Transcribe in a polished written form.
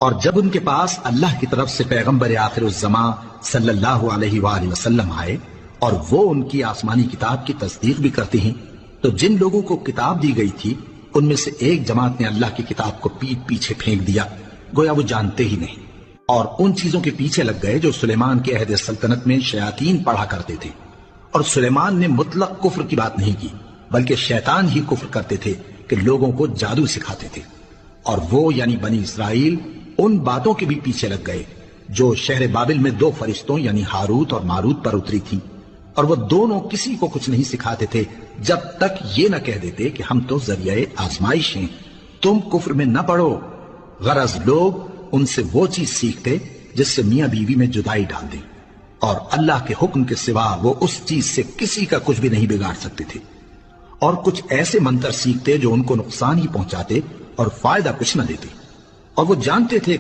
اور جب ان کے پاس اللہ کی طرف سے پیغمبر آخر الزمان صلی اللہ علیہ وآلہ وسلم آئے اور وہ ان کی آسمانی کتاب کی تصدیق بھی کرتے ہیں، تو جن لوگوں کو کتاب دی گئی تھی ان میں سے ایک جماعت نے اللہ کی کتاب کو پیٹ پیچھے پھینک دیا، گویا وہ جانتے ہی نہیں، اور ان چیزوں کے پیچھے لگ گئے جو سلیمان کے عہد سلطنت میں شیاطین پڑھا کرتے تھے۔ اور سلیمان نے مطلق کفر کی بات نہیں کی، بلکہ شیطان ہی کفر کرتے تھے کہ لوگوں کو جادو سکھاتے تھے۔ اور وہ یعنی بنی اسرائیل ان باتوں کے بھی پیچھے لگ گئے جو شہر بابل میں 2 فرشتوں یعنی ہاروت اور ماروت پر اتری تھی، اور وہ دونوں کسی کو کچھ نہیں سکھاتے تھے جب تک یہ نہ کہہ دیتے کہ ہم تو ذریعہ آزمائش ہیں، تم کفر میں نہ پڑو۔ غرض لوگ ان سے وہ چیز سیکھتے جس سے میاں بیوی میں جدائی ڈال دیں، اور اللہ کے حکم کے سوا وہ اس چیز سے کسی کا کچھ بھی نہیں بگاڑ سکتے تھے، اور کچھ ایسے منتر سیکھتے جو ان کو نقصان ہی پہنچاتے اور فائدہ کچھ نہ دیتے، اور وہ جانتے تھے